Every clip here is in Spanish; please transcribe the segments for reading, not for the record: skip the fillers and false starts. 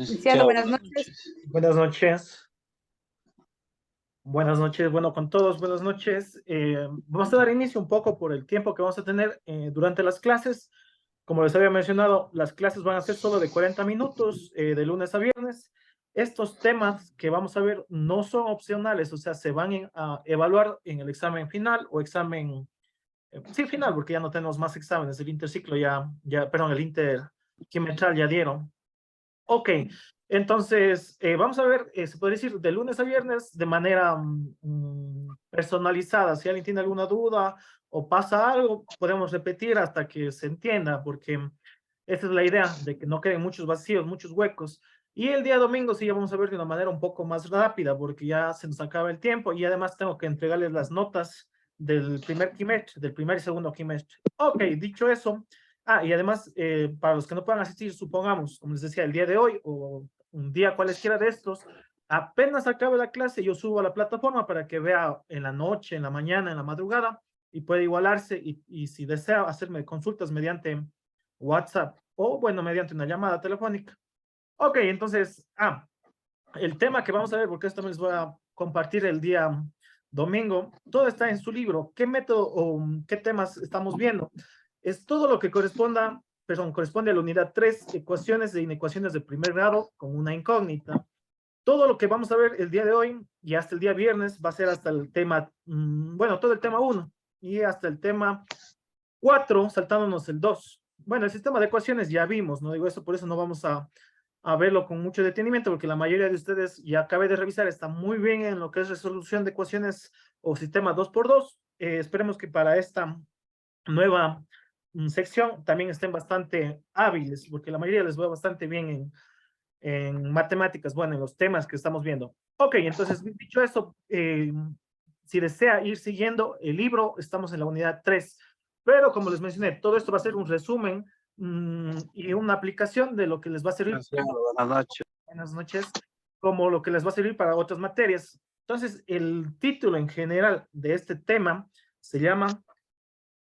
Luciano, Chao, buenas buenas noches. noches. Buenas noches. Buenas noches, bueno, con todos, buenas noches. Vamos a dar inicio un poco por el tiempo que vamos a tener durante las clases. Como les había mencionado, las clases van a ser solo de 40 minutos, de lunes a viernes. Estos temas que vamos a ver no son opcionales, o sea, se van a evaluar en el examen final o examen, sí, final, porque ya no tenemos más exámenes. El interciclo perdón, el interquimestral ya dieron. Ok, entonces vamos a ver, se puede decir de lunes a viernes de manera personalizada. Si alguien tiene alguna duda o pasa algo, podemos repetir hasta que se entienda, porque esa es la idea, de que no queden muchos vacíos, muchos huecos. Y el día domingo sí ya vamos a ver de una manera un poco más rápida, porque ya se nos acaba el tiempo y además tengo que entregarles las notas del primer trimestre, del primer y segundo trimestre. Ok, dicho eso. Y además, para los que no puedan asistir, supongamos, como les decía, el día de hoy o un día cualesquiera de estos, apenas acabe la clase, yo subo a la plataforma para que vea en la noche, en la mañana, en la madrugada, y puede igualarse y si desea hacerme consultas mediante WhatsApp o, bueno, mediante una llamada telefónica. Ok, entonces, el tema que vamos a ver, porque esto me les voy a compartir el día domingo, todo está en su libro. ¿Qué método o qué temas estamos viendo? Es todo lo que corresponde a la unidad 3, ecuaciones e inecuaciones de primer grado con una incógnita. Todo lo que vamos a ver el día de hoy y hasta el día viernes va a ser hasta el tema, bueno, todo el tema 1 y hasta el tema 4, saltándonos el 2. Bueno, el sistema de ecuaciones ya vimos, no digo eso, por eso no vamos a verlo con mucho detenimiento, porque la mayoría de ustedes, ya acabé de revisar, está muy bien en lo que es resolución de ecuaciones o sistema 2x2. Esperemos que para esta nueva sección también estén bastante hábiles, porque la mayoría les va bastante bien en matemáticas, bueno, en los temas que estamos viendo. Ok, entonces, dicho eso, si desea ir siguiendo el libro, estamos en la unidad 3, pero como les mencioné, todo esto va a ser un resumen y una aplicación de lo que les va a servir. Chao, buenas noches. Buenas noches, como lo que les va a servir para otras materias. Entonces, el título en general de este tema se llama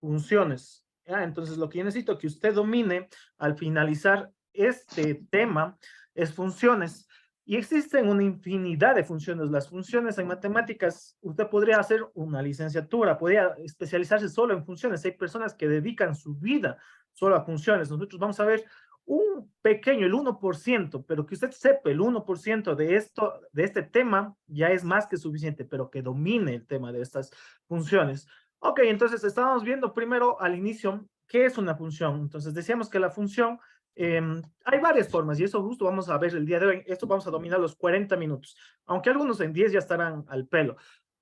funciones. Entonces, lo que yo necesito que usted domine al finalizar este tema es funciones. Y existen una infinidad de funciones. Las funciones en matemáticas, usted podría hacer una licenciatura, podría especializarse solo en funciones. Hay personas que dedican su vida solo a funciones. Nosotros vamos a ver un pequeño, el 1%, pero que usted sepa el 1% de esto, de este tema, ya es más que suficiente, pero que domine el tema de estas funciones. Ok, entonces estábamos viendo primero al inicio qué es una función. Entonces decíamos que la función, hay varias formas y eso justo vamos a ver el día de hoy. Esto vamos a dominar los 40 minutos, aunque algunos en 10 ya estarán al pelo.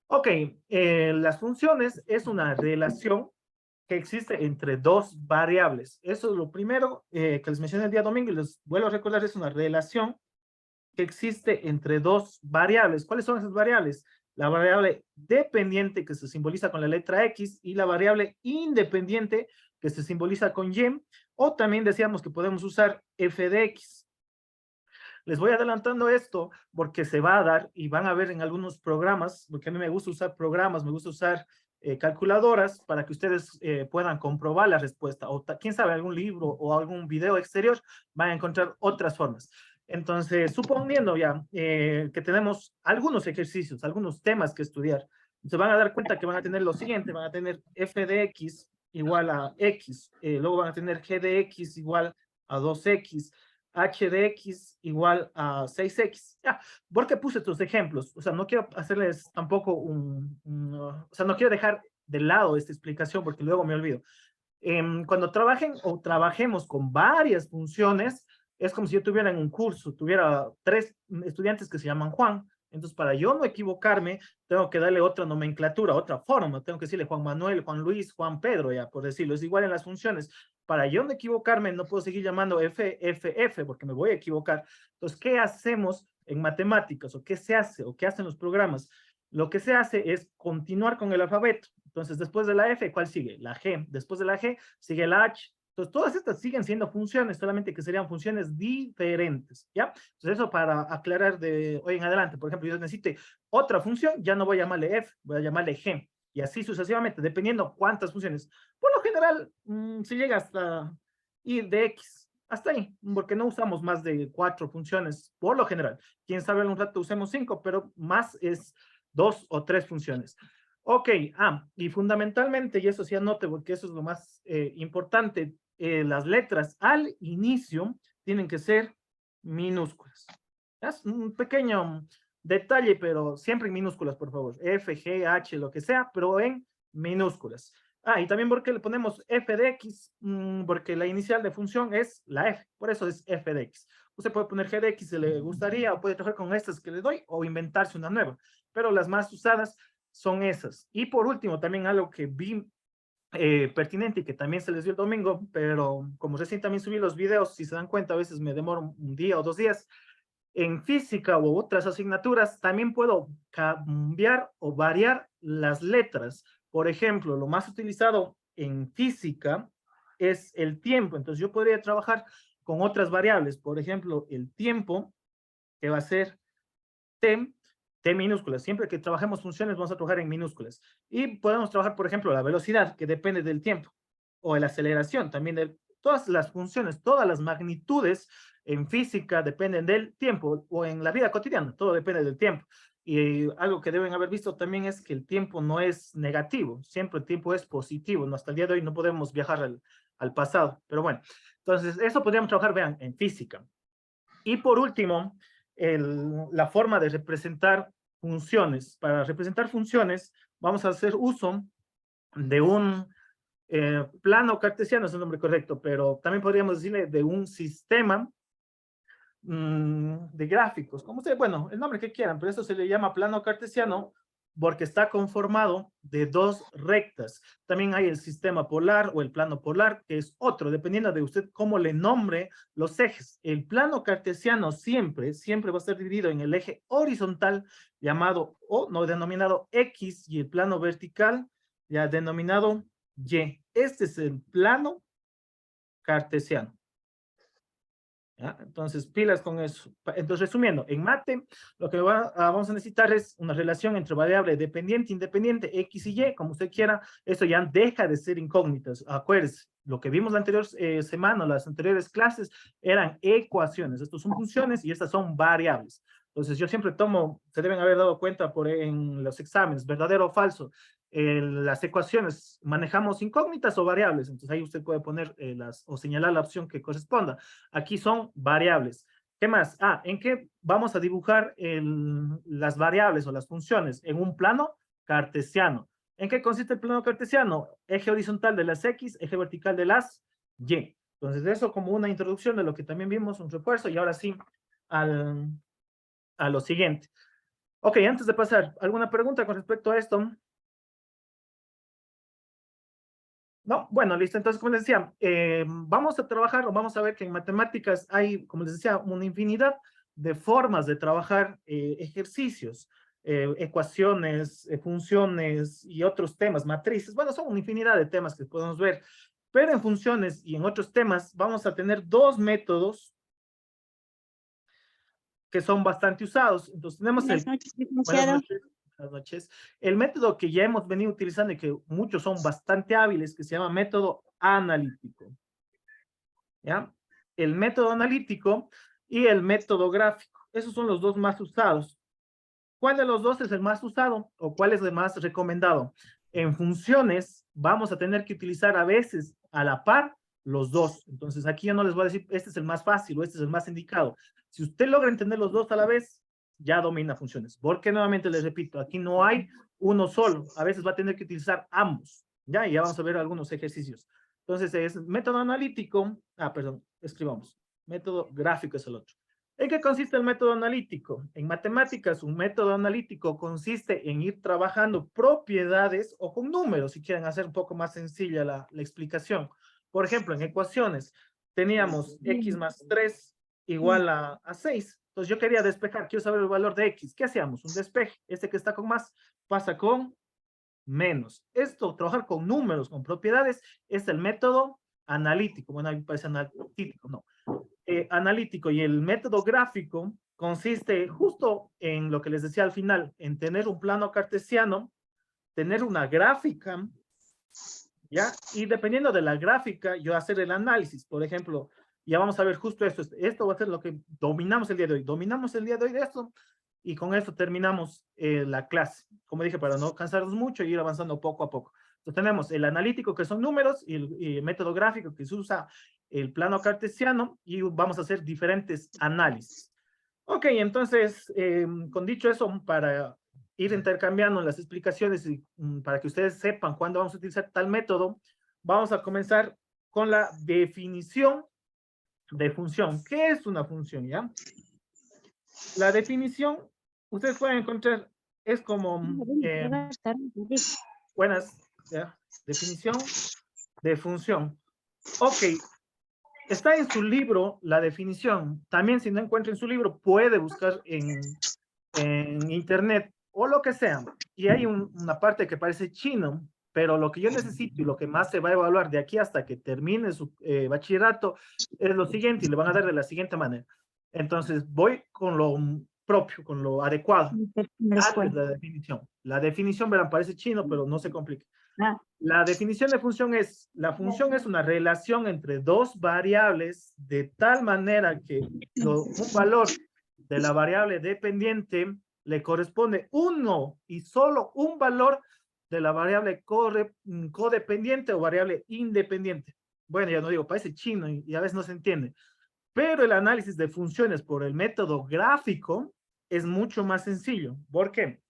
Ok, las funciones es una relación que existe entre dos variables. Eso es lo primero que les mencioné el día domingo y les vuelvo a recordar, es una relación que existe entre dos variables. ¿Cuáles son esas variables? La variable dependiente que se simboliza con la letra X y la variable independiente que se simboliza con Y, o también decíamos que podemos usar f de x. Les voy adelantando esto porque se va a dar y van a ver en algunos programas, porque a mí me gusta usar programas, me gusta usar calculadoras para que ustedes puedan comprobar la respuesta, o quién sabe, algún libro o algún video exterior van a encontrar otras formas. Entonces, suponiendo ya que tenemos algunos ejercicios, algunos temas que estudiar, se van a dar cuenta que van a tener lo siguiente: van a tener f de x igual a x, luego van a tener g de x igual a 2x, h de x igual a 6x. Ya, ¿por qué puse estos ejemplos? O sea, no quiero hacerles tampoco o sea, no quiero dejar de lado esta explicación porque luego me olvido. Cuando trabajen o trabajemos con varias funciones, es como si yo tuviera en un curso, tuviera 3 estudiantes que se llaman Juan. Entonces, para yo no equivocarme, tengo que darle otra nomenclatura, otra forma. Tengo que decirle Juan Manuel, Juan Luis, Juan Pedro, ya, por decirlo. Es igual en las funciones. Para yo no equivocarme, no puedo seguir llamando F, F, F, porque me voy a equivocar. Entonces, ¿qué hacemos en matemáticas? ¿O qué se hace? ¿O qué hacen los programas? Lo que se hace es continuar con el alfabeto. Entonces, después de la F, ¿cuál sigue? La G. Después de la G, sigue la H. Entonces, todas estas siguen siendo funciones, solamente que serían funciones diferentes, ¿ya? Entonces, eso para aclarar de hoy en adelante. Por ejemplo, yo necesite otra función, ya no voy a llamarle F, voy a llamarle G. Y así sucesivamente, dependiendo cuántas funciones. Por lo general, se llega hasta I de X. Hasta ahí, porque no usamos más de 4 funciones por lo general. Quién sabe, en un rato usemos 5, pero más es 2 o 3 funciones. Ok, y fundamentalmente, y eso sí anote, porque eso es lo más importante, las letras al inicio tienen que ser minúsculas. Es un pequeño detalle, pero siempre en minúsculas, por favor. F, G, H, lo que sea, pero en minúsculas. Y también porque le ponemos f de x, porque la inicial de función es la f, por eso es f de x. Usted puede poner g de x si le gustaría, o puede trabajar con estas que le doy, o inventarse una nueva, pero las más usadas son esas. Y por último, también algo que vi pertinente y que también se les dio el domingo, pero como recién también subí los videos, si se dan cuenta, a veces me demoro un día o 2 días. En física u otras asignaturas también puedo cambiar o variar las letras. Por ejemplo, lo más utilizado en física es el tiempo. Entonces yo podría trabajar con otras variables. Por ejemplo, el tiempo, que va a ser t, t minúsculas. Siempre que trabajemos funciones vamos a trabajar en minúsculas. Y podemos trabajar, por ejemplo, la velocidad, que depende del tiempo. O la aceleración, también de todas las funciones, todas las magnitudes en física dependen del tiempo, o en la vida cotidiana, todo depende del tiempo. Y algo que deben haber visto también es que el tiempo no es negativo, siempre el tiempo es positivo. ¿No? Hasta el día de hoy no podemos viajar al pasado, pero bueno. Entonces, eso podríamos trabajar, vean, en física. Y por último, la forma de representar funciones. Para representar funciones, vamos a hacer uso de un plano cartesiano, es el nombre correcto, pero también podríamos decirle de un sistema de gráficos, como usted, bueno, el nombre que quieran, pero eso se le llama plano cartesiano porque está conformado de 2 rectas. También hay el sistema polar o el plano polar, que es otro, dependiendo de usted cómo le nombre los ejes. El plano cartesiano siempre va a estar dividido en el eje horizontal, llamado o no denominado X, y el plano vertical, ya denominado Y. Este es el plano cartesiano. ¿Ya? Entonces, pilas con eso. Entonces, resumiendo, en mate, lo que vamos a necesitar es una relación entre variable dependiente, independiente, X y Y, como usted quiera. Eso ya deja de ser incógnitas. Acuérdense, lo que vimos la anterior semana, las anteriores clases, eran ecuaciones. Estos son funciones y estas son variables. Entonces, yo siempre tomo, se deben haber dado cuenta en los exámenes, verdadero o falso. Las ecuaciones, manejamos incógnitas o variables. Entonces, ahí usted puede poner o señalar la opción que corresponda. Aquí son variables. ¿Qué más? ¿En qué vamos a dibujar las variables o las funciones? En un plano cartesiano. ¿En qué consiste el plano cartesiano? Eje horizontal de las X, eje vertical de las Y. Entonces, eso como una introducción de lo que también vimos, un refuerzo, y ahora sí, a lo siguiente. Ok, antes de pasar, ¿alguna pregunta con respecto a esto? No, bueno, listo. Entonces, como les decía, vamos a trabajar o vamos a ver que en matemáticas hay, como les decía, una infinidad de formas de trabajar ejercicios, ecuaciones, funciones y otros temas, matrices. Bueno, son una infinidad de temas que podemos ver, pero en funciones y en otros temas vamos a tener 2 métodos que son bastante usados. Entonces, tenemos Buenas noches, buenas licenciado. noches. Buenas noches. El método que ya hemos venido utilizando y que muchos son bastante hábiles, que se llama método analítico. ¿Ya? El método analítico y el método gráfico. Esos son los 2 más usados. ¿Cuál de los 2 es el más usado o cuál es el más recomendado? En funciones vamos a tener que utilizar a veces a la par los 2. Entonces aquí yo no les voy a decir este es el más fácil o este es el más indicado. Si usted logra entender los 2 a la vez, ya domina funciones. Porque nuevamente les repito, aquí no hay uno solo. A veces va a tener que utilizar ambos. Ya, y ya vamos a ver algunos ejercicios. Entonces es método analítico. Perdón, escribamos. Método gráfico es el otro. ¿En qué consiste el método analítico? En matemáticas, un método analítico consiste en ir trabajando propiedades o con números, si quieren hacer un poco más sencilla la explicación. Por ejemplo, en ecuaciones teníamos x más 3 igual a 6. Entonces yo quería despejar, quiero saber el valor de x. ¿Qué hacíamos? Un despeje. Este que está con más pasa con menos. Esto, trabajar con números, con propiedades, es el método analítico. Bueno, a mí me parece analítico, no. Analítico, y el método gráfico consiste justo en lo que les decía al final, en tener un plano cartesiano, tener una gráfica, ¿ya? Y dependiendo de la gráfica, yo hacer el análisis. Por ejemplo, Ya vamos a ver justo esto. Esto va a ser lo que dominamos el día de hoy. Dominamos el día de hoy de esto y con esto terminamos la clase. Como dije, para no cansarnos mucho y ir avanzando poco a poco. Entonces tenemos el analítico, que son números, y el método gráfico, que se usa el plano cartesiano, y vamos a hacer diferentes análisis. Ok, entonces, con dicho eso, para ir intercambiando las explicaciones y para que ustedes sepan cuándo vamos a utilizar tal método, vamos a comenzar con la definición de función. ¿Qué es una función, ya? La definición, ustedes pueden encontrar, es como, buenas, ¿ya? Definición de función. Ok, está en su libro la definición. También si no encuentra en su libro, puede buscar en internet o lo que sea. Y hay una parte que parece chino, pero lo que yo necesito y lo que más se va a evaluar de aquí hasta que termine su bachillerato es lo siguiente, y le van a dar de la siguiente manera. Entonces voy con lo propio, con lo adecuado. Antes de la definición. La definición, verán, parece chino, pero no se complique. La definición de función es, la función es una relación entre dos variables de tal manera que un valor de la variable dependiente le corresponde uno y solo un valor de la variable codependiente o variable independiente. Bueno, ya no digo, parece chino y a veces no se entiende. Pero el análisis de funciones por el método gráfico es mucho más sencillo. ¿Por qué?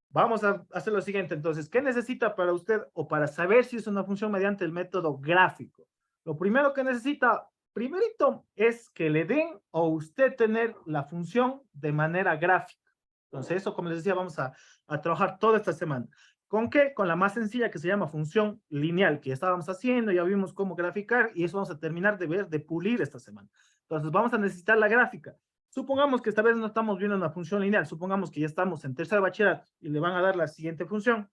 Vamos a hacer lo siguiente, entonces, ¿qué necesita para usted o para saber si es una función mediante el método gráfico? Lo primero que necesita, primerito, es que le den o usted tener la función de manera gráfica. Entonces, eso, como les decía, vamos a trabajar toda esta semana. ¿Con qué? Con la más sencilla, que se llama función lineal, que ya estábamos haciendo, ya vimos cómo graficar, y eso vamos a terminar de ver, de pulir esta semana. Entonces, vamos a necesitar la gráfica. Supongamos que esta vez no estamos viendo una función lineal, supongamos que ya estamos en tercer bachillerato y le van a dar la siguiente función,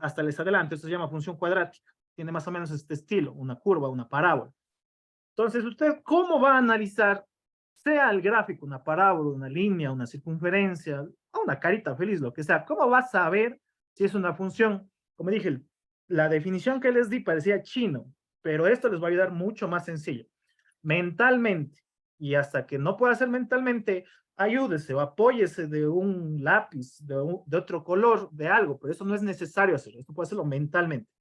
hasta les adelanto, esto se llama función cuadrática, tiene más o menos este estilo, una curva, una parábola. Entonces, ¿usted cómo va a analizar, sea el gráfico, una parábola, una línea, una circunferencia, o una carita feliz, lo que sea? ¿Cómo va a saber si es una función? Como dije, la definición que les di parecía chino, pero esto les va a ayudar mucho más sencillo. Mentalmente, y hasta que no pueda hacer mentalmente, ayúdese o apóyese de un lápiz, de otro color, de algo, pero eso no es necesario hacerlo, esto puede hacerlo mentalmente.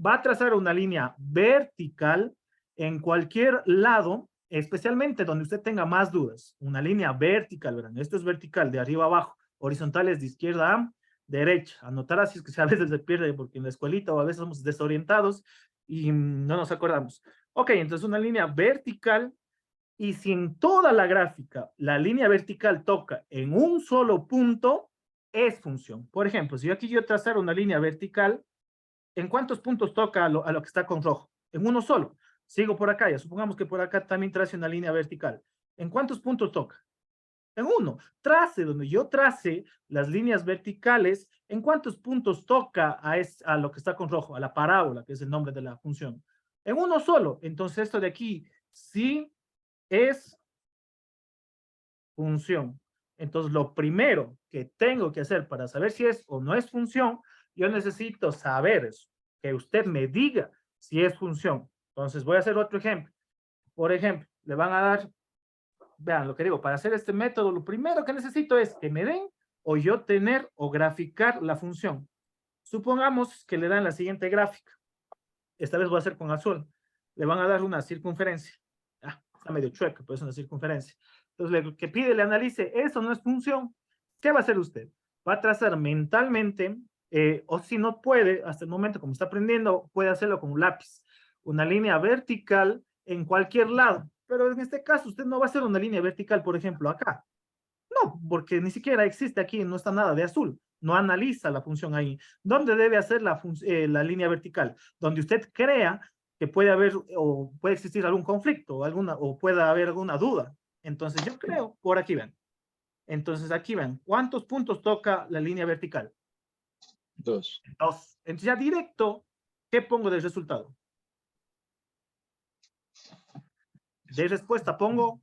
Va a trazar una línea vertical en cualquier lado, especialmente donde usted tenga más dudas. Una línea vertical, verán, esto es vertical, de arriba a abajo, horizontales de izquierda a derecha. Anotar así, es que a veces se pierde porque en la escuelita o a veces somos desorientados y no nos acordamos. Ok, entonces una línea vertical, y si en toda la gráfica la línea vertical toca en un solo punto, es función. Por ejemplo, si yo aquí yo trazar una línea vertical, ¿en cuántos puntos toca a lo que está con rojo? En uno solo. Sigo por acá, ya supongamos que por acá también trace una línea vertical. ¿En cuántos puntos toca? En uno. Trace, donde yo trace las líneas verticales, ¿en cuántos puntos toca a lo que está con rojo? A la parábola, que es el nombre de la función. En uno solo. Entonces esto de aquí sí es función. Entonces lo primero que tengo que hacer para saber si es o no es función, yo necesito saber eso, que usted me diga si es función. Entonces voy a hacer otro ejemplo. Por ejemplo, le van a dar, vean lo que digo, para hacer este método, lo primero que necesito es que me den o yo tener o graficar la función. Supongamos que le dan la siguiente gráfica. Esta vez voy a hacer con azul. Le van a dar una circunferencia. Ah, está medio chueca, pero es una circunferencia. Entonces, lo que pide, le analice, eso no es función. ¿Qué va a hacer usted? Va a trazar mentalmente, o si no puede, hasta el momento, como está aprendiendo, puede hacerlo con un lápiz. Una línea vertical en cualquier lado. Pero en este caso, usted no va a hacer una línea vertical, por ejemplo, acá. No, porque ni siquiera existe aquí, no está nada de azul. No analiza la función ahí. ¿Dónde debe hacer la línea vertical? Donde usted crea que puede haber o puede existir algún conflicto o pueda haber alguna duda. Entonces yo creo, por aquí ven. Entonces aquí ven, ¿cuántos puntos toca la línea vertical? 2. 2. Entonces ya directo, ¿qué pongo de resultado? De respuesta pongo,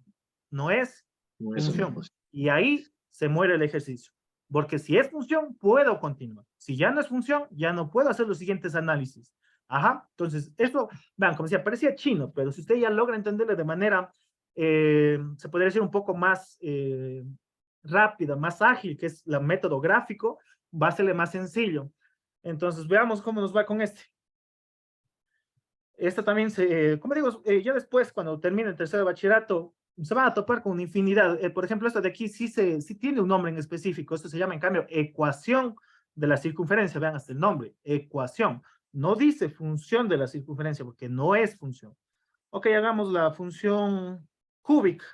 no es función. Y ahí se muere el ejercicio. Porque si es función, puedo continuar. Si ya no es función, ya no puedo hacer los siguientes análisis. Ajá, entonces, eso, vean, como decía, parecía chino, pero si usted ya logra entenderlo de manera, se podría decir un poco más rápida, más ágil, que es el método gráfico, va a serle más sencillo. Entonces, veamos cómo nos va con este. Esta también, como digo, ya después, cuando termine el tercer de bachillerato, se van a topar con una infinidad. Por ejemplo, esta de aquí sí tiene un nombre en específico. Esto se llama, en cambio, ecuación de la circunferencia. Vean hasta el nombre, ecuación. No dice función de la circunferencia, porque no es función. Ok, hagamos la función cúbica.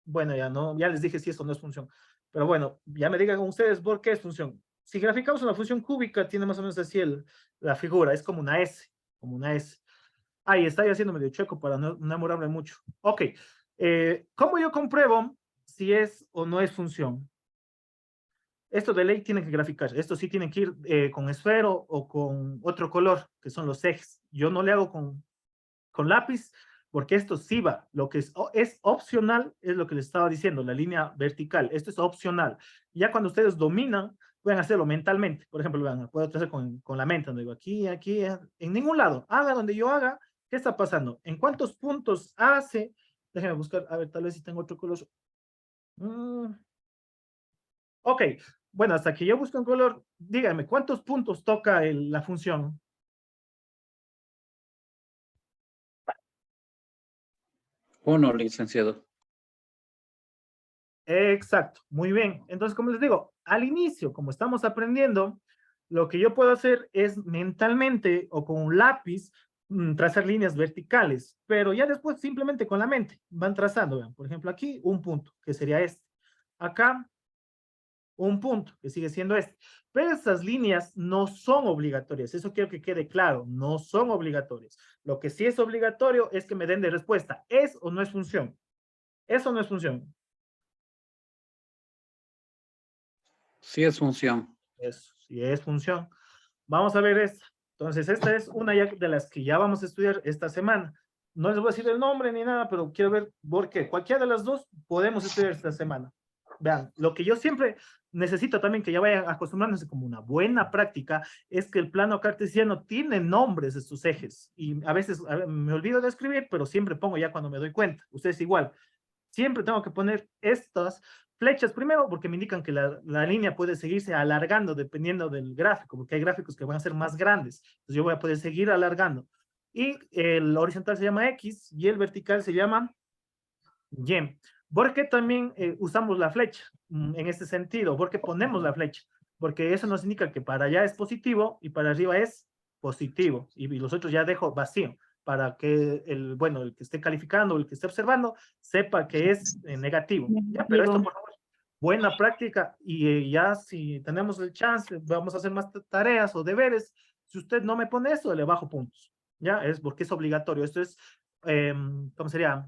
Bueno, ya les dije si esto no es función. Pero bueno, ya me digan ustedes por qué es función. Si graficamos una función cúbica, tiene más o menos así la figura. Es como una S, como una S. Ahí está ya haciendo medio chueco para no enamorarme mucho. Ok. ¿Cómo yo compruebo si es o no es función? Esto de ley tiene que graficar. Esto sí tiene que ir con esfero o con otro color, que son los ejes. Yo no le hago con lápiz, porque esto sí va. Lo que es opcional es lo que les estaba diciendo, la línea vertical. Esto es opcional. Ya cuando ustedes dominan, pueden hacerlo mentalmente. Por ejemplo, vean, puedo hacer con la mente, donde digo aquí, aquí, en ningún lado. Haga donde yo haga. ¿Qué está pasando? ¿En cuántos puntos hace? Déjenme buscar, a ver, tal vez si tengo otro color. Ok, bueno, hasta que yo busque un color, díganme, ¿cuántos puntos toca la función? Uno, licenciado. Exacto, muy bien. Entonces, como les digo, al inicio, como estamos aprendiendo, lo que yo puedo hacer es mentalmente o con un lápiz trazar líneas verticales, pero ya después simplemente con la mente van trazando. Vean, por ejemplo, aquí un punto, que sería este. Acá un punto, que sigue siendo este. Pero estas líneas no son obligatorias, eso quiero que quede claro, no son obligatorias. Lo que sí es obligatorio es que me den de respuesta, ¿es o no es función? ¿Eso no es función? Sí es función. Eso, sí es función. Vamos a ver esta. Entonces, esta es una de las que ya vamos a estudiar esta semana. No les voy a decir el nombre ni nada, pero quiero ver por qué. Cualquiera de las dos podemos estudiar esta semana. Vean, lo que yo siempre necesito también que ya vayan acostumbrándose como una buena práctica es que el plano cartesiano tiene nombres de sus ejes. Y a veces me olvido de escribir, pero siempre pongo ya cuando me doy cuenta. Ustedes igual. Siempre tengo que poner estas flechas primero porque me indican que la línea puede seguirse alargando dependiendo del gráfico, porque hay gráficos que van a ser más grandes. Entonces yo voy a poder seguir alargando. Y el horizontal se llama X y el vertical se llama Y. ¿Por qué también usamos la flecha en este sentido? ¿Por qué ponemos la flecha? Porque eso nos indica que para allá es positivo y para arriba es positivo. Y los otros ya dejo vacío para que bueno, el que esté calificando o el que esté observando sepa que es negativo. ¿Ya? Pero esto, por favor, buena práctica y ya si tenemos el chance, vamos a hacer más tareas o deberes. Si usted no me pone eso, le bajo puntos. ¿Ya? Es porque es obligatorio. Esto es, ¿cómo sería?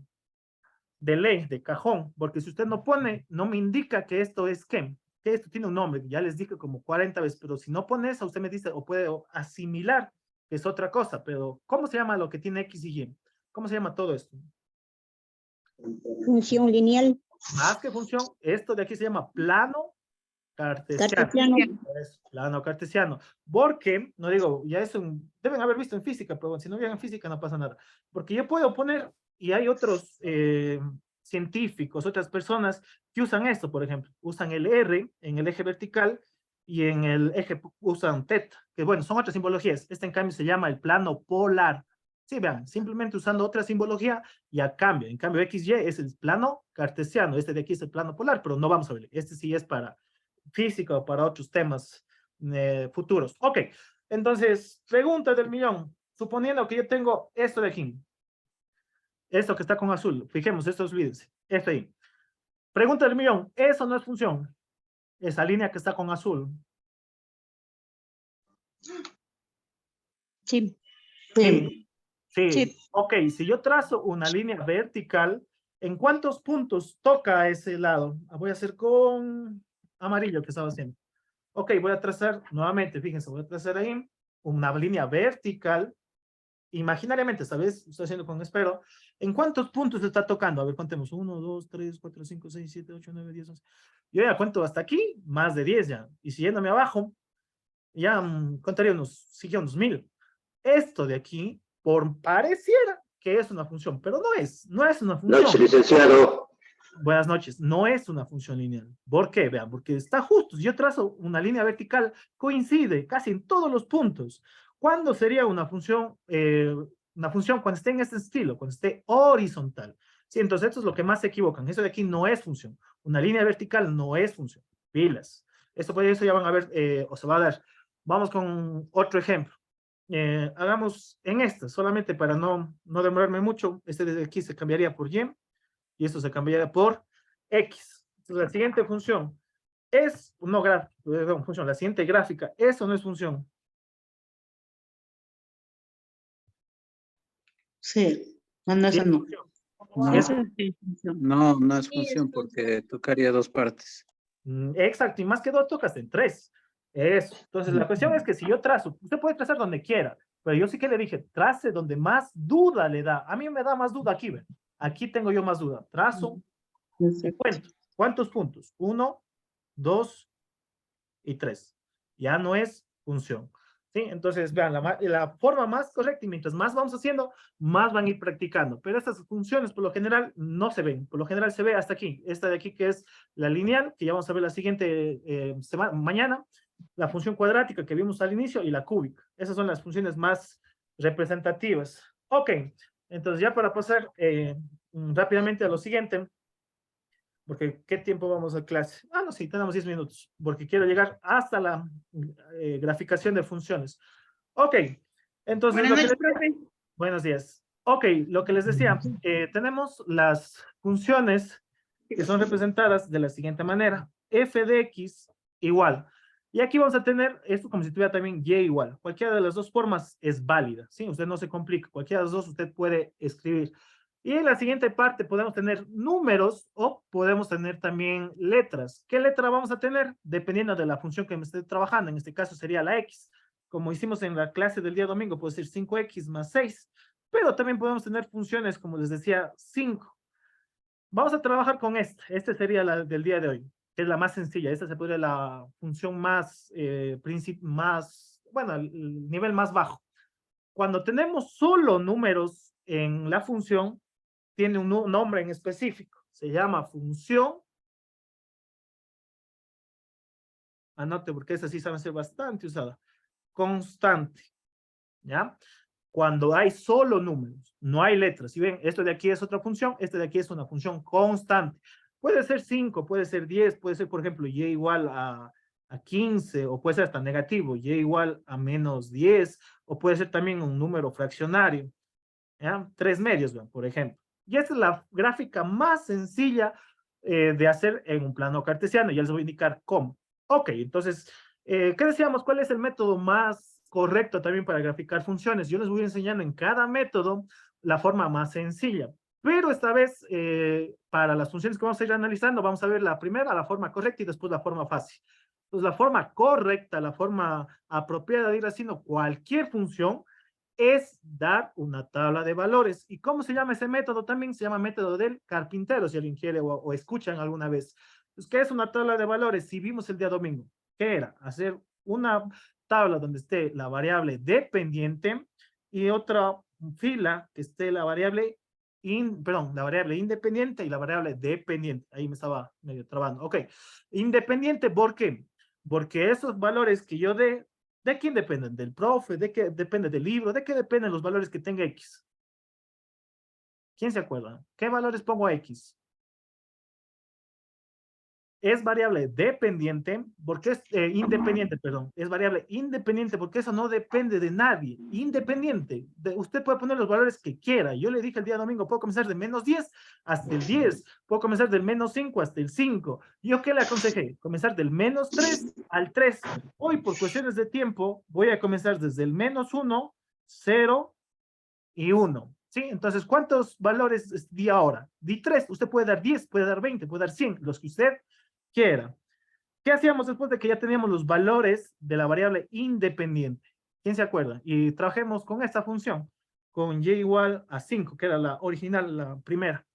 De ley, de cajón, porque si usted no pone, no me indica que esto es qué, que esto tiene un nombre, ya les dije como 40 veces, pero si no pone eso, usted me dice, o puede asimilar que es otra cosa, pero ¿cómo se llama lo que tiene X y Y? ¿Cómo se llama todo esto? Función lineal. Más que función, esto de aquí se llama plano cartesiano. Cartesiano. Es plano cartesiano. Porque, no digo, ya eso deben haber visto en física, pero si no vieron en física no pasa nada. Porque yo puedo poner, y hay otros científicos, otras personas que usan esto, por ejemplo, usan el R en el eje vertical y en el eje usan teta, que bueno, son otras simbologías. Este en cambio se llama el plano polar. Sí, vean, simplemente usando otra simbología ya cambia. En cambio, XY es el plano cartesiano, este de aquí es el plano polar, pero no vamos a ver. Este sí es para física o para otros temas futuros. Ok, entonces, pregunta del millón. Suponiendo que yo tengo esto de aquí, esto que está con azul, fijemos, esto olvídense, esto ahí. Pregunta del millón, ¿eso no es función? Esa línea que está con azul. Sí. Sí, sí. Sí. Ok, si yo trazo una línea vertical, ¿en cuántos puntos toca ese lado? Voy a hacer con amarillo que estaba haciendo. Ok, voy a trazar nuevamente, fíjense, voy a trazar ahí una línea vertical, imaginariamente, esta vez estoy haciendo con espero. ¿En cuántos puntos está tocando? A ver, contemos. 1, 2, 3, 4, 5, 6, 7, 8, 9, 10, 11. Yo ya cuento hasta aquí, más de 10 ya. Y siguiéndome abajo, ya contaría sigue unos 1000. esto de aquí, pareciera que es una función, pero no es una función. Noche, licenciado. Buenas noches, no es una función lineal. ¿Por qué? Vean, porque está justo. Si yo trazo una línea vertical, coincide casi en todos los puntos. ¿Cuándo sería una función cuando esté en este estilo, cuando esté horizontal? Sí, entonces esto es lo que más se equivocan. Eso de aquí no es función. Una línea vertical no es función. Pilas. Esto ya van a ver, o se va a dar. Vamos con otro ejemplo. Hagamos en esta, solamente para no demorarme mucho. Este de aquí se cambiaría por y. Y esto se cambiaría por X. Entonces, la siguiente función es, no gráfica, función, la siguiente gráfica, ¿eso no es función? Sí, no, Sí, eso no. función. No, Eso sí, función. no es función porque tocaría dos partes. Exacto, y más que dos tocas en tres. Eso. Entonces, la cuestión es que si yo trazo, usted puede trazar donde quiera, pero yo sí que le dije, trace donde más duda le da. A mí me da más duda aquí, ¿ven? Aquí tengo yo más duda. Trazo, y cuento. ¿Cuántos puntos? 1, 2 y 3. Ya no es función. ¿Sí? Entonces, vean, la forma más correcta, y mientras más vamos haciendo, más van a ir practicando. Pero estas funciones, por lo general, no se ven. Por lo general se ve hasta aquí. Esta de aquí, que es la lineal, que ya vamos a ver la siguiente semana, mañana. La función cuadrática que vimos al inicio y la cúbica. Esas son las funciones más representativas. Ok. Entonces, ya para pasar rápidamente a lo siguiente, porque ¿qué tiempo vamos a clase? No, sí, tenemos 10 minutos, porque quiero llegar hasta la graficación de funciones. Ok, entonces... Buenas noches, profe. Buenos días. Ok, lo que les decía, tenemos las funciones que son representadas de la siguiente manera. F de X igual. Y aquí vamos a tener esto como si tuviera también Y igual. Cualquiera de las dos formas es válida, ¿sí? Usted no se complica. Cualquiera de las dos usted puede escribir. Y en la siguiente parte podemos tener números o podemos tener también letras. ¿Qué letra vamos a tener? Dependiendo de la función que me esté trabajando. En este caso sería la X. Como hicimos en la clase del día domingo, puede ser 5X más 6. Pero también podemos tener funciones, como les decía, 5. Vamos a trabajar con esta. Esta sería la del día de hoy, que es la más sencilla. Esta se podría la función más, bueno, el nivel más bajo. Cuando tenemos solo números en la función, tiene un nombre en específico. Se llama función. Anote, porque esa sí sabe ser bastante usada. Constante. ¿Ya? Cuando hay solo números, no hay letras. Si ven, esto de aquí es otra función, este de aquí es una función constante. Puede ser 5, puede ser 10, puede ser, por ejemplo, y igual a 15, o puede ser hasta negativo, y igual a menos 10, o puede ser también un número fraccionario. ¿Ya? 3 medios, ¿ven? Por ejemplo. Y esta es la gráfica más sencilla de hacer en un plano cartesiano. Ya les voy a indicar cómo. Ok, entonces, ¿qué decíamos? ¿Cuál es el método más correcto también para graficar funciones? Yo les voy enseñando en cada método la forma más sencilla. Pero esta vez, para las funciones que vamos a ir analizando, vamos a ver la primera, la forma correcta, y después la forma fácil. Entonces, la forma correcta, la forma apropiada de ir haciendo cualquier función, es dar una tabla de valores. ¿Y cómo se llama ese método? También se llama método del carpintero, si alguien quiere o escuchan alguna vez. Pues, ¿qué es una tabla de valores? Si vimos el día domingo, ¿qué era? Hacer una tabla donde esté la variable dependiente y otra fila que esté la variable, la variable independiente y la variable dependiente. Ahí me estaba medio trabando. Ok, independiente, ¿por qué? Porque esos valores que yo dé, ¿de quién dependen? ¿Del profe? ¿De qué depende del libro? ¿De qué dependen los valores que tenga X? ¿Quién se acuerda? ¿Qué valores pongo a X? Es variable dependiente, porque es independiente, perdón. Es variable independiente porque eso no depende de nadie. Independiente. Usted puede poner los valores que quiera. Yo le dije el día domingo, puedo comenzar de menos 10 hasta el 10. Puedo comenzar del menos 5 hasta el 5. ¿Yo qué le aconsejé? Comenzar del menos 3 al 3. Hoy, por cuestiones de tiempo, voy a comenzar desde el menos 1, 0 y 1. ¿Sí? Entonces, ¿cuántos valores di ahora? Di 3. Usted puede dar 10, puede dar 20, puede dar 100, los que usted quiera. ¿Qué hacíamos después de que ya teníamos los valores de la variable independiente? ¿Quién se acuerda? Y trabajemos con esta función, con y igual a 5, que era la original, la primera.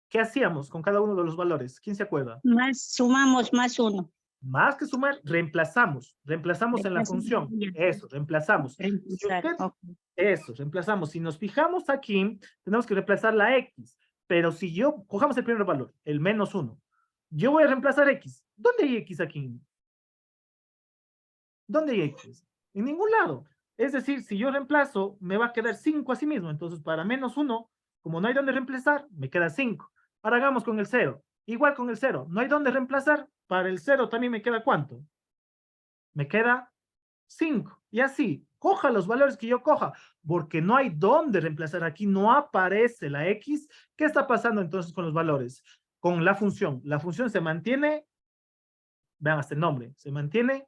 ¿Qué hacíamos con cada uno de los valores? ¿Quién se acuerda? Sumamos más 1. Más que sumar, reemplazamos en la función. Eso, reemplazamos. Si Reemplazar, usted- ok. Eso, reemplazamos. Si nos fijamos aquí, tenemos que reemplazar la X. Pero si yo, cojamos el primer valor, el -1. Yo voy a reemplazar X. ¿Dónde hay X aquí? ¿Dónde hay X? En ningún lado. Es decir, si yo reemplazo, me va a quedar 5 así mismo. Entonces, para -1, como no hay dónde reemplazar, me queda 5. Ahora hagamos con el 0. Igual con el 0. No hay dónde reemplazar. Para el 0 también me queda ¿cuánto? Me queda 5. Y así, coja los valores que yo coja, porque no hay dónde reemplazar. Aquí no aparece la X. ¿Qué está pasando entonces con los valores? Con la función. La función se mantiene, vean hasta el nombre, se mantiene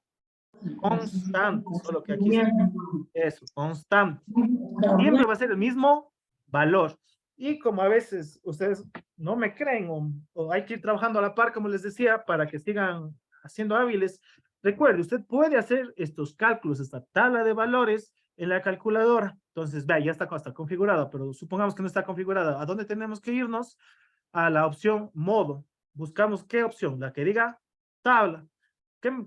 constante, solo que aquí eso, constante. Siempre va a ser el mismo valor. Y como a veces ustedes no me creen o hay que ir trabajando a la par, como les decía, para que sigan haciendo hábiles, recuerde, usted puede hacer estos cálculos, esta tabla de valores en la calculadora. Entonces, vea, ya está configurada, pero supongamos que no está configurada. ¿A dónde tenemos que irnos? A la opción modo. Buscamos qué opción, la que diga tabla.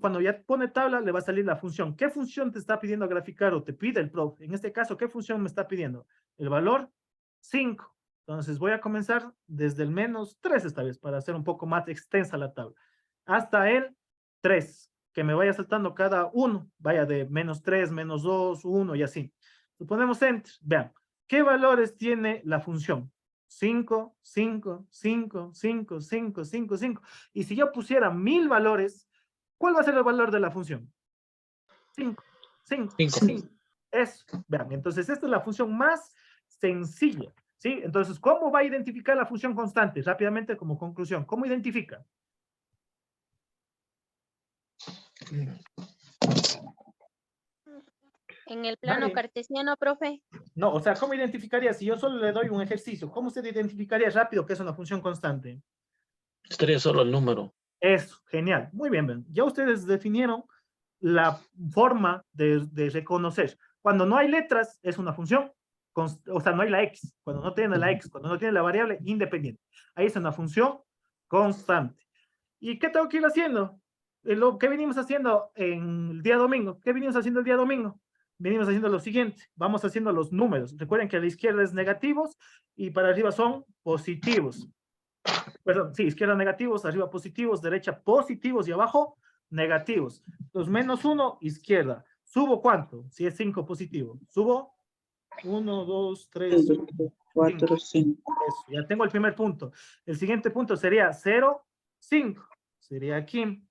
Cuando ya pone tabla, le va a salir la función. ¿Qué función te está pidiendo graficar o te pide el profe? En este caso, ¿qué función me está pidiendo? El valor 5. Entonces voy a comenzar desde el -3 esta vez, para hacer un poco más extensa la tabla. Hasta el 3, que me vaya saltando cada uno. Vaya de -3, -2, 1 y así. Ponemos Enter. Vean, ¿qué valores tiene la función? 5, 5, 5, 5, 5, 5, 5. Y si yo pusiera 1000 valores, ¿cuál va a ser el valor de la función? 5, 5, 5. Eso, vean, entonces esta es la función más sencilla, ¿sí? Entonces, ¿cómo va a identificar la función constante? Rápidamente como conclusión, ¿cómo identifica? En el plano Nadie. cartesiano, profe. No, o sea, ¿cómo identificaría? Si yo solo le doy un ejercicio, ¿cómo usted identificaría rápido que es una función constante? Estaría solo el número. Eso, genial. Muy bien, Ben. Ya ustedes definieron la forma de reconocer. Cuando no hay letras, es una función, o sea, no hay la X. Cuando no tiene la X, cuando no tiene la variable independiente. Ahí es una función constante. ¿Y qué tengo que ir haciendo? Lo que venimos haciendo en el día domingo. ¿Qué venimos haciendo el día domingo? Venimos haciendo lo siguiente. Vamos haciendo los números. Recuerden que a la izquierda es negativos y para arriba son positivos. Perdón, sí, izquierda negativos, arriba positivos, derecha positivos y abajo negativos. Entonces, -1, izquierda. ¿Subo cuánto? Si es 5 positivo. Subo 1, 2, 3, 4, 5. Eso, ya tengo el primer punto. El siguiente punto sería 0, 5. Sería aquí.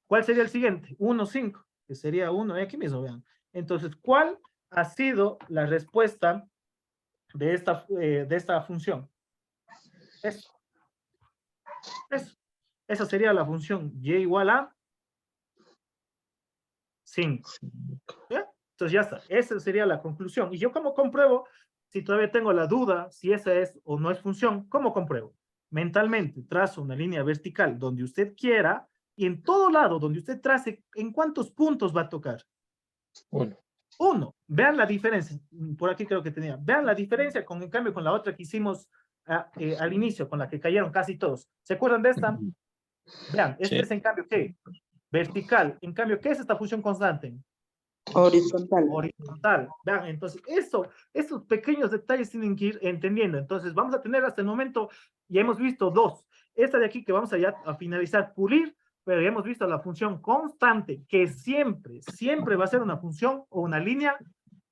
¿Cuál sería el siguiente? 1, 5. Que sería 1. Aquí mismo, vean. Entonces, ¿cuál ha sido la respuesta de esta función? Eso. Eso. Esa sería la función y igual a 5. ¿Ya? Entonces ya está. Esa sería la conclusión. ¿Y yo cómo compruebo si todavía tengo la duda si esa es o no es función? ¿Cómo compruebo? Mentalmente trazo una línea vertical donde usted quiera y en todo lado donde usted trace, ¿en cuántos puntos va a tocar? 1. 1. Vean la diferencia. Por aquí creo que tenía. Vean la diferencia en cambio con la otra que hicimos al inicio, con la que cayeron casi todos. ¿Se acuerdan de esta? Vean, este Sí. es en cambio, ¿qué? Vertical. En cambio, ¿qué es esta función constante? Horizontal. Horizontal. Vean, entonces, estos pequeños detalles tienen que ir entendiendo. Entonces, vamos a tener hasta el momento, ya hemos visto dos. Esta de aquí que vamos a finalizar, pulir, pero ya hemos visto la función constante, que siempre va a ser una función o una línea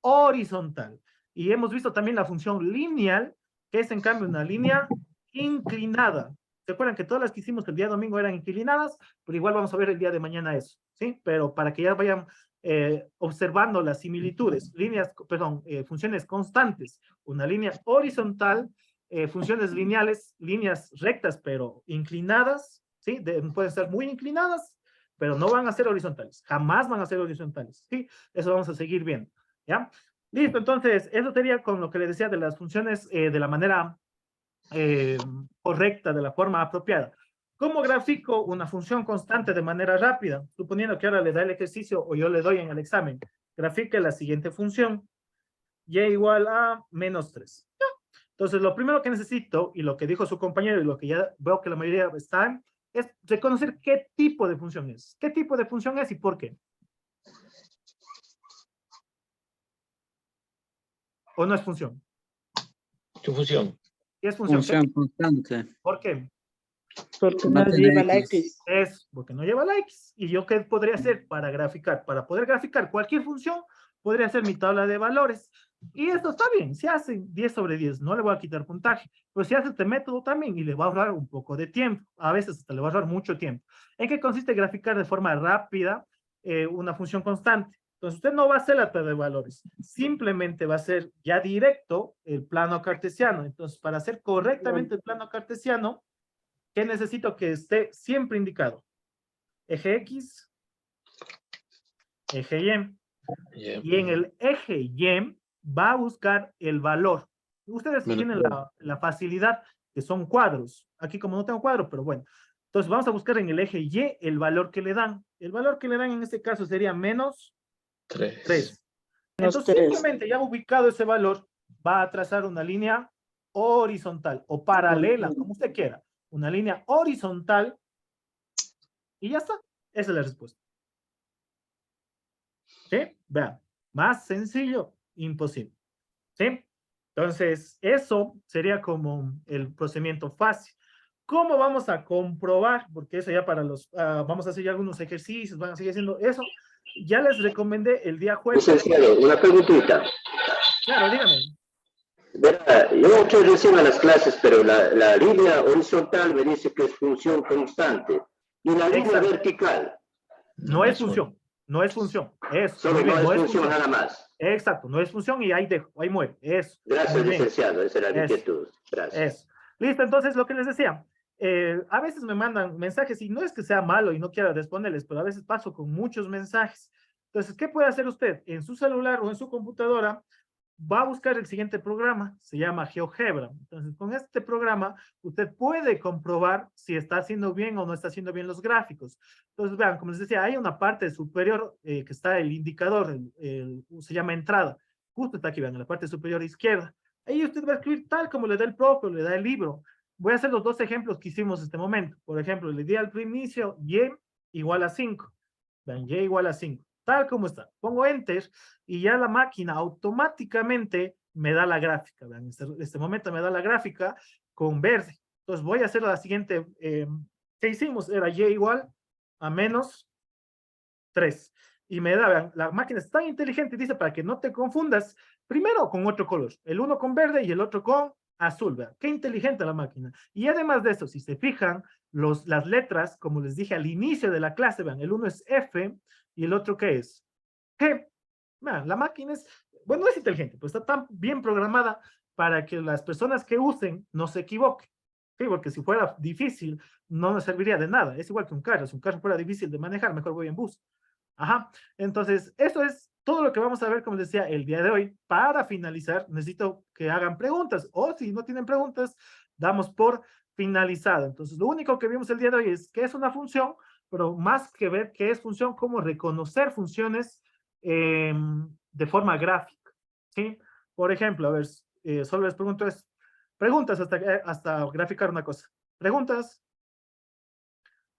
horizontal. Y hemos visto también la función lineal, que es en cambio una línea inclinada. ¿Se acuerdan que todas las que hicimos el día domingo eran inclinadas? Pero igual vamos a ver el día de mañana eso, ¿sí? Pero para que ya vayan observando las similitudes, funciones constantes, una línea horizontal, funciones lineales, líneas rectas pero inclinadas, ¿sí? Pueden ser muy inclinadas, pero no van a ser horizontales, jamás van a ser horizontales, ¿sí? Eso vamos a seguir viendo, ¿ya? Listo, entonces, eso sería con lo que le decía de las funciones de la manera correcta, de la forma apropiada. ¿Cómo grafico una función constante de manera rápida? Suponiendo que ahora le da el ejercicio o yo le doy en el examen. Grafique la siguiente función. Y igual a -3. ¿Ya? Entonces, lo primero que necesito, y lo que dijo su compañero, y lo que ya veo que la mayoría están, es reconocer qué tipo de función es. ¿Qué tipo de función es y por qué? ¿O no es función? ¿Qué función? ¿Qué es función? Función constante. ¿Por qué? Porque No no tiene lleva la X. X. Es porque no lleva la X. ¿Y yo qué podría hacer para graficar? Para poder graficar cualquier función, podría hacer mi tabla de valores. Y esto está bien, si hacen 10 sobre 10, no le voy a quitar puntaje. Pero si hace este método también y le va a ahorrar un poco de tiempo, a veces hasta le va a ahorrar mucho tiempo. ¿En qué consiste graficar de forma rápida una función constante? Entonces usted no va a hacer la tabla de valores, simplemente va a hacer ya directo el plano cartesiano. Entonces para hacer correctamente el plano cartesiano, ¿qué necesito que esté siempre indicado? Eje X, eje Y. Ya. Y en el eje Y va a buscar el valor. Ustedes Menos tienen la facilidad que son cuadros. Aquí como no tengo cuadro, pero bueno. Entonces vamos a buscar en el eje Y el valor que le dan. El valor que le dan en este caso sería menos 3. 3. Menos Entonces 3. simplemente ya ubicado ese valor, va a trazar una línea horizontal o paralela, como usted quiera. Una línea horizontal y ya está. Esa es la respuesta. ¿Sí? Vean, más sencillo, imposible. ¿Sí? Entonces, eso sería como el procedimiento fácil. ¿Cómo vamos a comprobar? Porque eso ya para los, vamos a hacer ya algunos ejercicios, van a seguir haciendo eso. Ya les recomendé el día jueves. Licenciado, una preguntita. Claro, dígame. Verá, yo estoy recién a las clases, pero la línea horizontal me dice que es función constante. Y la línea Exacto. vertical, No es función, no es función. Eso, solo muy bien, no no es es función, función. nada más. Exacto, no es función y ahí dejo, ahí muere. Eso. Gracias, Muy bien. licenciado, esa era mi Eso. inquietud. Gracias. Eso. Listo, entonces lo que les decía, a veces me mandan mensajes y no es que sea malo y no quiera responderles, pero a veces paso con muchos mensajes. Entonces, ¿qué puede hacer usted? En su celular o en su computadora, va a buscar el siguiente programa, se llama GeoGebra. Entonces, con este programa, usted puede comprobar si está haciendo bien o no está haciendo bien los gráficos. Entonces, vean, como les decía, hay una parte superior que está el indicador, se llama entrada. Justo está aquí, vean, en la parte superior izquierda. Ahí usted va a escribir tal como le da el profe o le da el libro. Voy a hacer los dos ejemplos que hicimos en este momento. Por ejemplo, le di al inicio y igual a 5. Vean, y igual a 5. Tal como está. Pongo enter y ya la máquina automáticamente me da la gráfica. Vean, en este momento me da la gráfica con verde. Entonces voy a hacer la siguiente. ¿Qué hicimos? Era y igual a menos 3. Y me da, vean, la máquina es tan inteligente, dice, para que no te confundas, primero con otro color, el uno con verde y el otro con azul, vean, qué inteligente la máquina. Y además de eso, si se fijan, las letras, como les dije al inicio de la clase, vean, el uno es F y el otro ¿qué es? G. Vean, la máquina es, bueno, no es inteligente, pero está tan bien programada para que las personas que usen no se equivoquen. Sí, porque si fuera difícil, no nos serviría de nada. Es igual que un carro. Si un carro fuera difícil de manejar, mejor voy en bus. Ajá. Entonces, eso es todo lo que vamos a ver, como les decía, el día de hoy. Para finalizar, necesito que hagan preguntas. O si no tienen preguntas, damos por finalizado. Entonces, lo único que vimos el día de hoy es qué es una función, pero más que ver qué es función, cómo reconocer funciones de forma gráfica. ¿Sí? Por ejemplo, a ver, solo les pregunto preguntas hasta graficar una cosa. ¿Preguntas?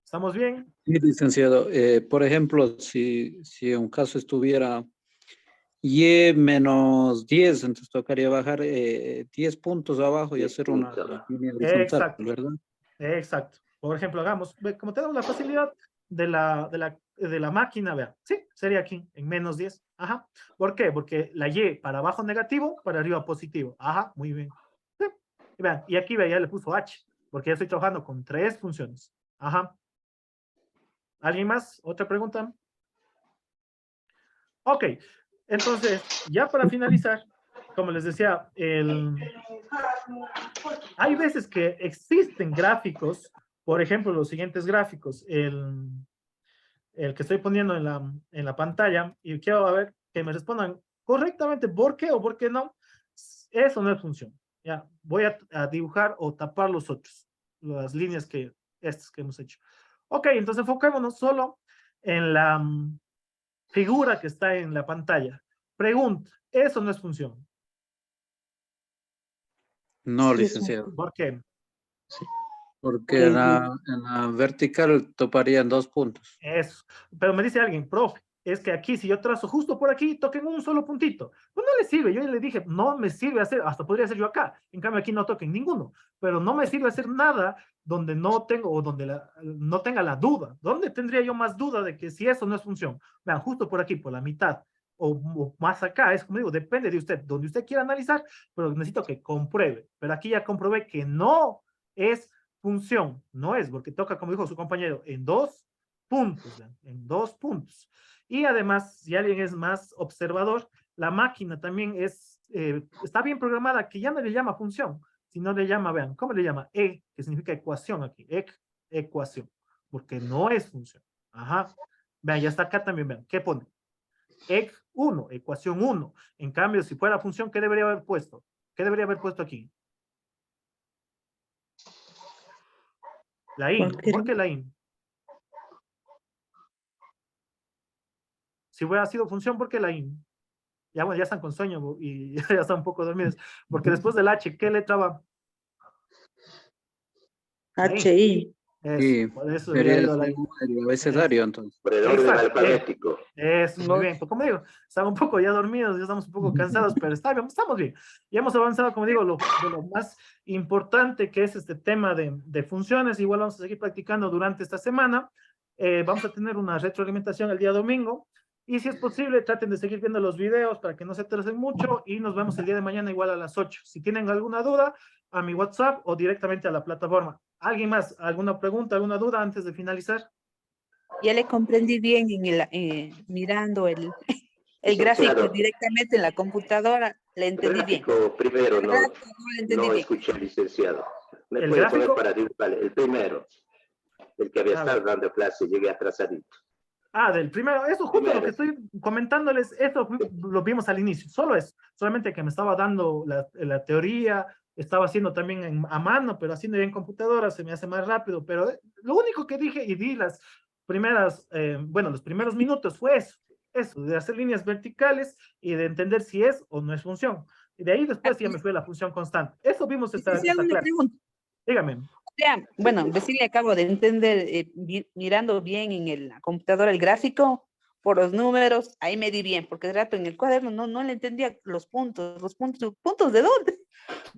¿Estamos bien? Sí, licenciado. Por ejemplo, si en un caso estuviera Y menos 10, entonces tocaría bajar 10 puntos abajo y 10 hacer una puntos. línea horizontal, Exacto. ¿verdad? Exacto. Por ejemplo, hagamos, como tenemos la facilidad de la máquina, vean, sí, sería aquí, en menos 10. Ajá. ¿Por qué? Porque la Y para abajo negativo, para arriba positivo. Ajá, muy bien. Sí. Y vean, y aquí ya le puso H, porque ya estoy trabajando con 3 funciones. Ajá. ¿Alguien más? ¿Otra pregunta? Ok. Entonces, ya para finalizar, como les decía, hay veces que existen gráficos, por ejemplo, los siguientes gráficos, el que estoy poniendo en la pantalla, y quiero ver que me respondan correctamente por qué o por qué no. Eso no es función. Ya, voy a dibujar o tapar los otros, las líneas estas que hemos hecho. Ok, entonces enfocémonos solo en la figura que está en la pantalla. Pregunta, eso no es función. No, Sí, licenciado. ¿Por qué? Porque en la vertical toparían 2 puntos. Eso. Pero me dice alguien, profe, es que aquí, si yo trazo justo por aquí, toquen un solo puntito. Pues no le sirve. Yo le dije, no me sirve hacer, hasta podría hacer yo acá. En cambio, aquí no toquen ninguno. Pero no me sirve hacer nada donde no tengo, o donde no tenga la duda. ¿Dónde tendría yo más duda de que si eso no es función? Vean, justo por aquí, por la mitad, o más acá, es como digo, depende de usted, donde usted quiera analizar, pero necesito que compruebe. Pero aquí ya comprobé que no es función, no es, porque toca, como dijo su compañero, en 2 puntos, ¿ven? En 2 puntos. Y además, si alguien es más observador, la máquina también está bien programada, que ya no le llama función, sino le llama, vean, ¿cómo le llama? Que significa ecuación aquí, ecuación, porque no es función. Ajá. Vean, ya está acá también, vean, ¿qué pone? EC1, ecuación 1. En cambio, si fuera función, ¿qué debería haber puesto? ¿Qué debería haber puesto aquí? La IN. ¿Por qué la IN? Si hubiera sido función, ¿por qué la IN? Ya, bueno, ya están con sueño y ya están un poco dormidos. Porque después del H, ¿qué letra va? HI. Sí, Por eso sería ya he el ido a la I. abecedario, entonces. Por el orden Exacto, alfabético. Eso, muy bien. Pues como digo, estamos un poco ya dormidos, ya estamos un poco cansados, pero estamos bien. Ya hemos avanzado, como digo, de lo más importante que es este tema de funciones. Igual vamos a seguir practicando durante esta semana. Vamos a tener una retroalimentación el día domingo. Y si es posible, traten de seguir viendo los videos para que no se atrasen mucho. Y nos vemos el día de mañana igual a las 8. Si tienen alguna duda, a mi WhatsApp o directamente a la plataforma. ¿Alguien más? ¿Alguna pregunta, alguna duda antes de finalizar? Ya le comprendí bien mirando el gráfico Licenciado, directamente en la computadora, le el entendí bien. gráfico primero no, No le entendí no bien. escuché, licenciado. ¿Me ¿El puede gráfico? poner para dibujar? El primero, el que había A estado ver. dando clase, llegué atrasadito. Del primero, eso justo lo que Primero. estoy comentándoles, esto lo vimos al inicio, solo es, solamente que me estaba dando la teoría, estaba haciendo también a mano, pero haciendo ya en computadora se me hace más rápido, pero lo único que dije y di las primeras, los primeros minutos fue eso, de hacer líneas verticales y de entender si es o no es función. Y de ahí después ya me fue la función constante. Eso vimos esta Licenciado, una clase. pregunta. Dígame. O sea, bueno, recién le acabo de entender, mirando bien en la computadora el gráfico, por los números, ahí me di bien, porque de rato en el cuaderno no le entendía los puntos. ¿Puntos de dónde?